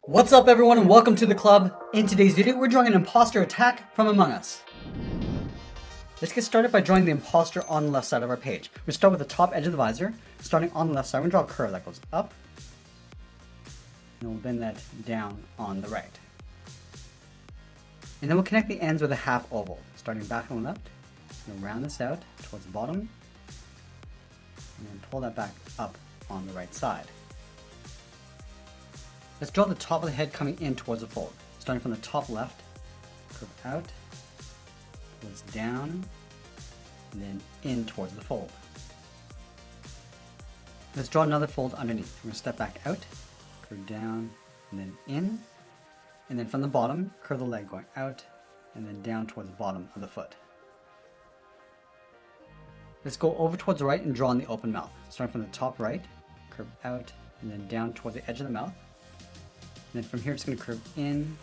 What's up everyone and welcome to the club. In today's video, we're drawing an imposter attack from Among Us. Let's get started by drawing the imposter on the left side of our page. We'll start with the top edge of the visor. Starting on the left side, we're going to draw a curve that goes up. And we'll bend that down on the right. And then we'll connect the ends with a half oval. Starting back on the left, we'll round this out towards the bottom. And then pull that back up on the right side. Let's draw the top of the head coming in towards the fold. Starting from the top left, curve out, goes down, and then in towards the fold. Let's draw another fold underneath. We're going to step back out, curve down, and then in. And then from the bottom, curve the leg going out, and then down towards the bottom of the foot. Let's go over towards the right and draw in the open mouth. Starting from the top right, curve out, and then down towards the edge of the mouth. And then from here, it's going to curve in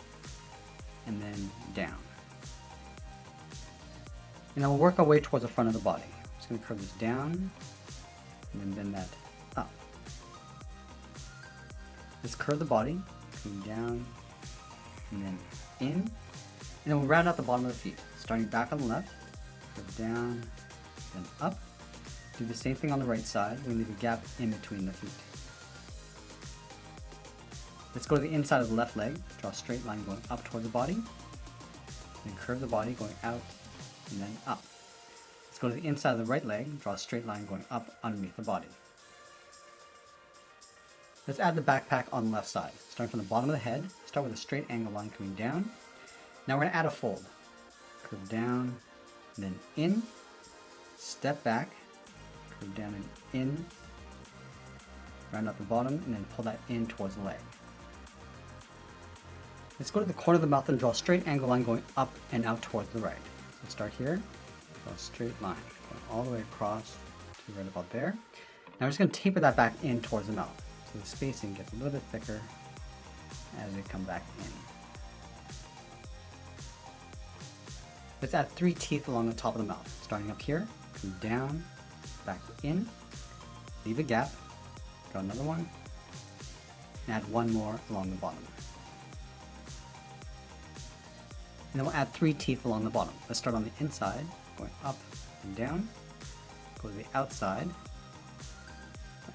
and then down. And then we'll work our way towards the front of the body. Just going to curve this down and then bend that up. Let's curve the body, coming down and then in. And then we'll round out the bottom of the feet. Starting back on the left, curve down, then up. Do the same thing on the right side. We'll leave a gap in between the feet. Let's go to the inside of the left leg, draw a straight line going up towards the body, then curve the body going out and then up. Let's go to the inside of the right leg, draw a straight line going up underneath the body. Let's add the backpack on the left side. Starting from the bottom of the head, start with a straight angle line coming down. Now we're going to add a fold. Curve down, and then in, step back, curve down and in, round out the bottom, and then pull that in towards the leg. Let's go to the corner of the mouth and draw a straight angle line going up and out towards the right. So start here, draw a straight line going all the way across to right about there. Now we're just going to taper that back in towards the mouth. So the spacing gets a little bit thicker as we come back in. Let's add 3 teeth along the top of the mouth. Starting up here, come down, back in, leave a gap, draw another one, and add 1 more along the bottom. And then we'll add 3 teeth along the bottom. Let's start on the inside, going up and down. Go to the outside.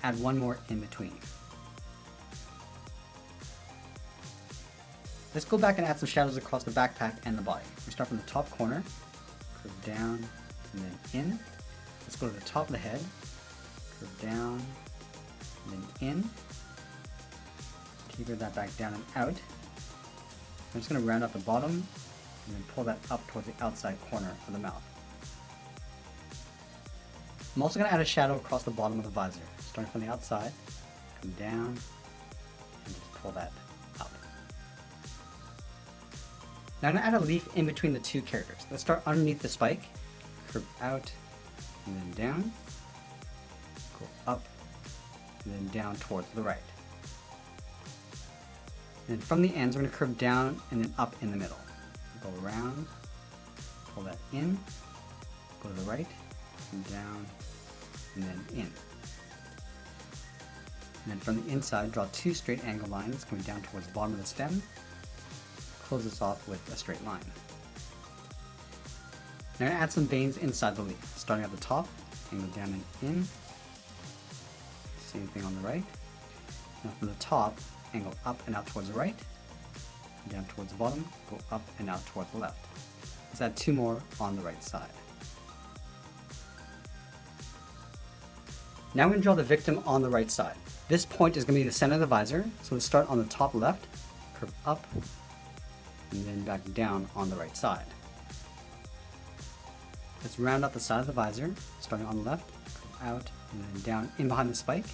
Add 1 more in between. Let's go back and add some shadows across the backpack and the body. We start from the top corner, curve down, and then in. Let's go to the top of the head, curve down, and then in. Taper that back down and out. I'm just going to round out the bottom and then pull that up towards the outside corner of the mouth. I'm also going to add a shadow across the bottom of the visor. Starting from the outside, come down, and just pull that up. Now I'm going to add a leaf in between the 2 characters. Let's start underneath the spike, curve out, and then down, go up, and then down towards the right. And then from the ends, we're going to curve down and then up in the middle. Go around, pull that in, go to the right, and down, and then in. And then from the inside, draw 2 straight angle lines coming down towards the bottom of the stem. Close this off with a straight line. Now I'm going to add some veins inside the leaf. Starting at the top, angle down and in. Same thing on the right. Now from the top, angle up and out towards the right. Down towards the bottom, go up and out towards the left. Let's add 2 more on the right side. Now we're going to draw the victim on the right side. This point is going to be the center of the visor, so let's start on the top left, curve up, and then back down on the right side. Let's round out the side of the visor, starting on the left, curve out, and then down in behind the spike,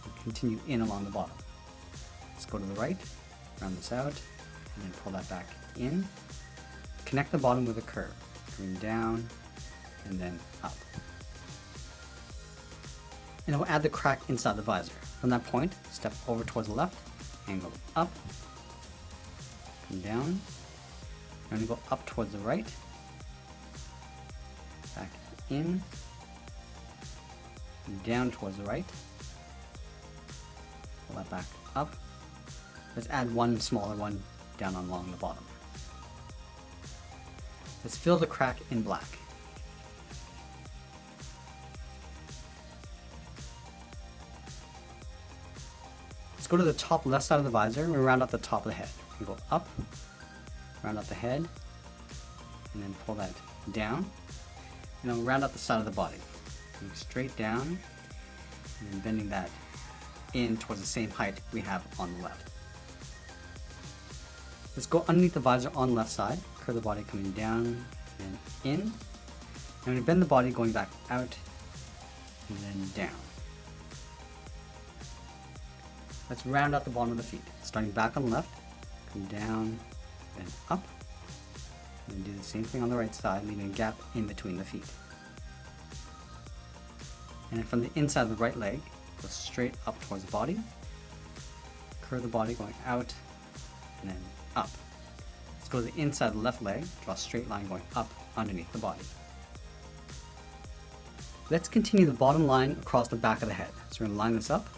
and continue in along the bottom. Let's go to the right, round this out, and then pull that back in. Connect the bottom with a curve, going down and then up. And we'll add the crack inside the visor. From that point, step over towards the left, angle up, come down, and go up towards the right, back in, and down towards the right, pull that back up, Let's add one smaller one down along the bottom. Let's fill the crack in black. Let's go to the top left side of the visor and round out the top of the head. We go up, round out the head, and then pull that down. And then we'll round out the side of the body. Going straight down, and then bending that in towards the same height we have on the left. Let's go underneath the visor on the left side, curve the body coming down and in. And we bend the body going back out and then down. Let's round out the bottom of the feet, starting back on the left, come down, then up, and do the same thing on the right side, leaving a gap in between the feet. And then from the inside of the right leg, go straight up towards the body, curve the body going out, and then up. Let's go to the inside of the left leg, draw a straight line going up underneath the body. Let's continue the bottom line across the back of the head. So we're going to line this up,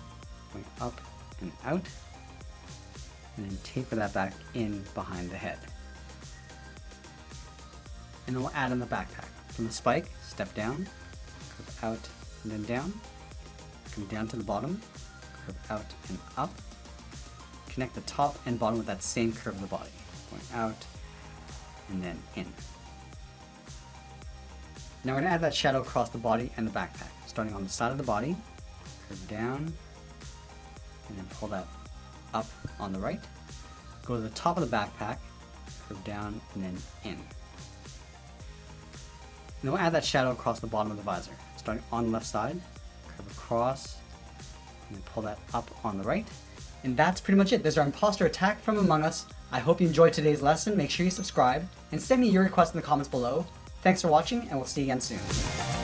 going up and out, and then taper that back in behind the head. And then we'll add in the backpack. From the spike, step down, curve out and then down, come down to the bottom, curve out and up, connect the top and bottom with that same curve of the body, going out and then in. Now we're going to add that shadow across the body and the backpack, starting on the side of the body, curve down, and then pull that up on the right, go to the top of the backpack, curve down and then in. And then we'll add that shadow across the bottom of the visor, starting on the left side, curve across, and then pull that up on the right. And that's pretty much it. There's our imposter attack from Among Us. I hope you enjoyed today's lesson. Make sure you subscribe and send me your requests in the comments below. Thanks for watching, and we'll see you again soon.